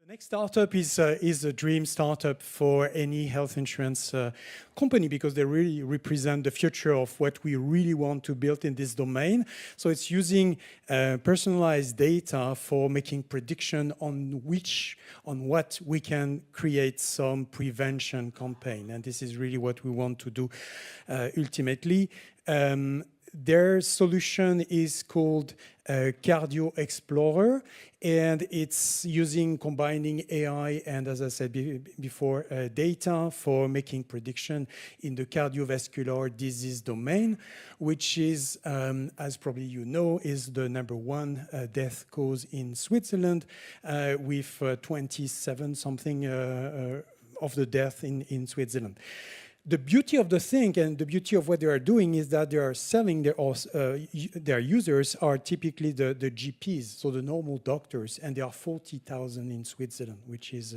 Next startup is a dream startup for any health insurance company because they really represent the future of what we really want to build in this domain. So it's using personalized data for making prediction on what we can create some prevention campaign. And this is really what we want to do ultimately. Their solution is called Cardio Explorer, and it's combining AI and, as I said before, data for making prediction in the cardiovascular disease domain, which is, as probably you know, is the #1 death cause in Switzerland, with 27 something of the death in Switzerland. The beauty of the thing and the beauty of what they are doing is that they are selling their users are typically the GPs, so the normal doctors, and there are 40,000 in Switzerland, which is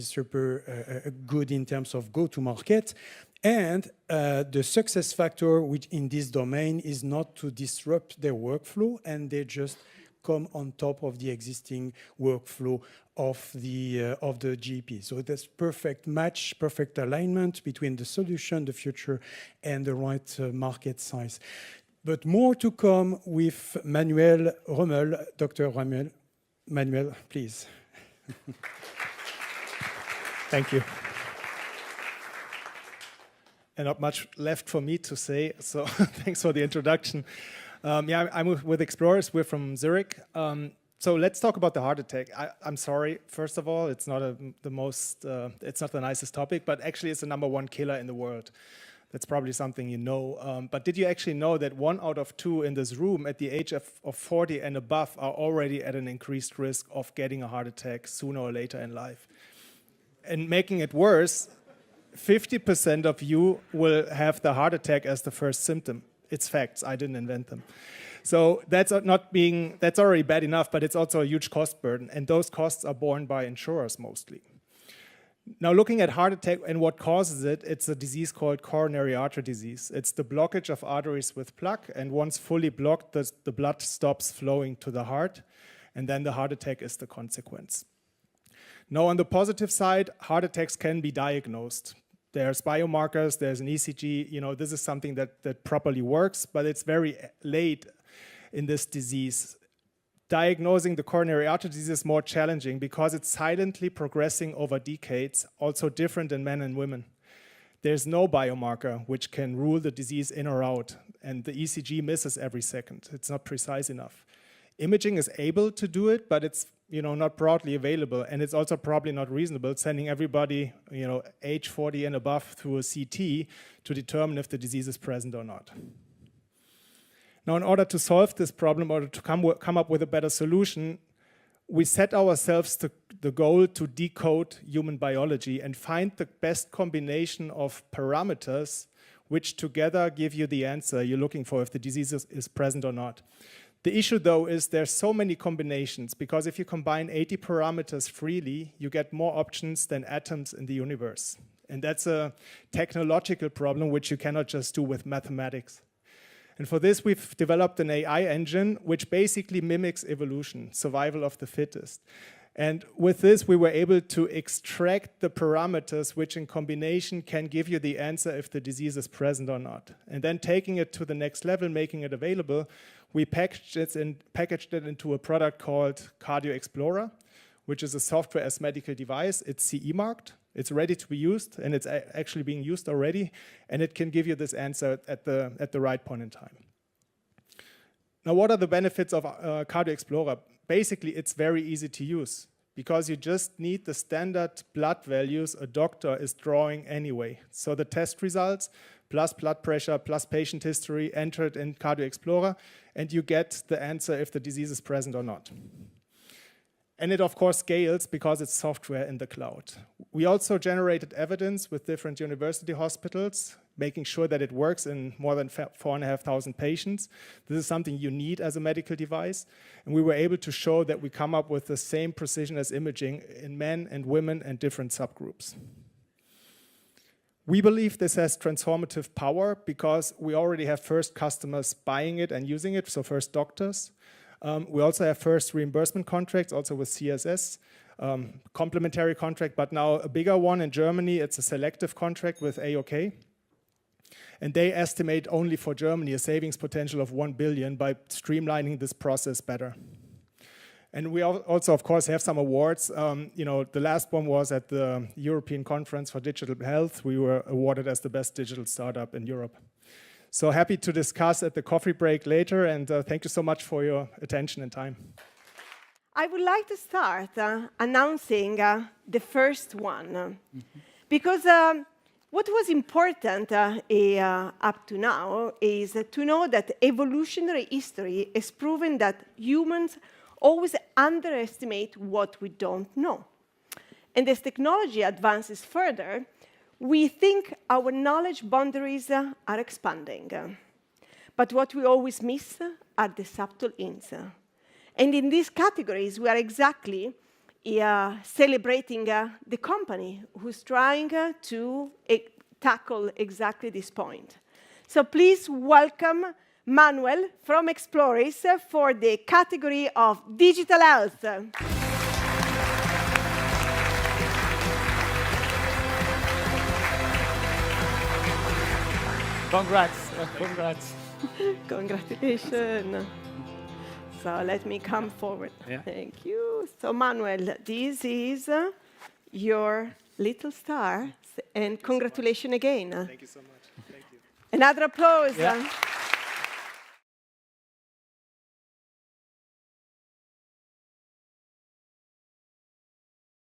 super good in terms of go-to-market. And the success factor which in this domain is not to disrupt their workflow, and they just come on top of the existing workflow of the GP. So that's perfect match, perfect alignment between the solution, the future, and the right market size. But more to come with Manuel Römer. Dr. Römer. Manuel, please. Thank you. And not much left for me to say, so thanks for the introduction. Yeah, I'm with Exploris. We're from Zurich. So let's talk about the heart attack. I'm sorry, first of all, it's not it's not the nicest topic, but actually it's the #1 killer in the world. That's probably something you know. But did you actually know that 1 out of 2 in this room at the age of 40 and above are already at an increased risk of getting a heart attack sooner or later in life? And making it worse, 50% of you will have the heart attack as the first symptom. It's facts, I didn't invent them. So that's already bad enough, but it's also a huge cost burden, and those costs are borne by insurers mostly. Now looking at heart attack and what causes it, it's a disease called coronary artery disease. It's the blockage of arteries with plaque, and once fully blocked, the blood stops flowing to the heart, and then the heart attack is the consequence. Now on the positive side, heart attacks can be diagnosed. There's biomarkers, there's an ECG, this is something that properly works, but it's very late in this disease. Diagnosing the coronary artery disease is more challenging because it's silently progressing over decades, also different in men and women. There's no biomarker which can rule the disease in or out, and the ECG misses every second. It's not precise enough. Imaging is able to do it, but it's not broadly available, and it's also probably not reasonable sending everybody, age 40 and above through a CT to determine if the disease is present or not. Now, in order to solve this problem, or to come up with a better solution, we set ourselves the goal to decode human biology and find the best combination of parameters which together give you the answer you're looking for if the disease is present or not. The issue, though, is there's so many combinations, because if you combine 80 parameters freely, you get more options than atoms in the universe. And that's a technological problem which you cannot just do with mathematics. And for this, we've developed an AI engine which basically mimics evolution, survival of the fittest. And with this, we were able to extract the parameters which in combination can give you the answer if the disease is present or not. And then taking it to the next level, making it available, we packaged it into a product called Cardio Explorer, which is a software as medical device. It's CE marked. It's ready to be used, and it's actually being used already, and it can give you this answer at the right point in time. Now, what are the benefits of Cardio Explorer? Basically, it's very easy to use because you just need the standard blood values a doctor is drawing anyway. So the test results plus blood pressure plus patient history entered in Cardio Explorer, and you get the answer if the disease is present or not. And it, of course, scales because it's software in the cloud. We also generated evidence with different university hospitals, making sure that it works in more than 4,500 patients. This is something you need as a medical device. And we were able to show that we come up with the same precision as imaging in men and women and different subgroups. We believe this has transformative power because we already have first customers buying it and using it, so first doctors. We also have first reimbursement contracts, also with CSS. complementary contract, but now a bigger one in Germany. It's a selective contract with AOK. And they estimate only for Germany a savings potential of 1 billion by streamlining this process better. And we also, of course, have some awards. The last one was at the European Conference for Digital Health. We were awarded as the best digital startup in Europe. So happy to discuss at the coffee break later, and thank you so much for your attention and time. I would like to start announcing the first one, because what was important up to now is to know that evolutionary history has proven that humans always underestimate what we don't know. And as technology advances further, we think our knowledge boundaries are expanding. But what we always miss are the subtle hints. And in these categories, we are exactly celebrating the company who's trying to tackle exactly this point. So please welcome Manuel from Exploris for the category of digital health. Congrats. Congrats. Congratulations. So let me come forward. Yeah. Thank you. So Manuel, this is your little star, and congratulations again. Thank you so much. Thank you. Another applause. Yeah.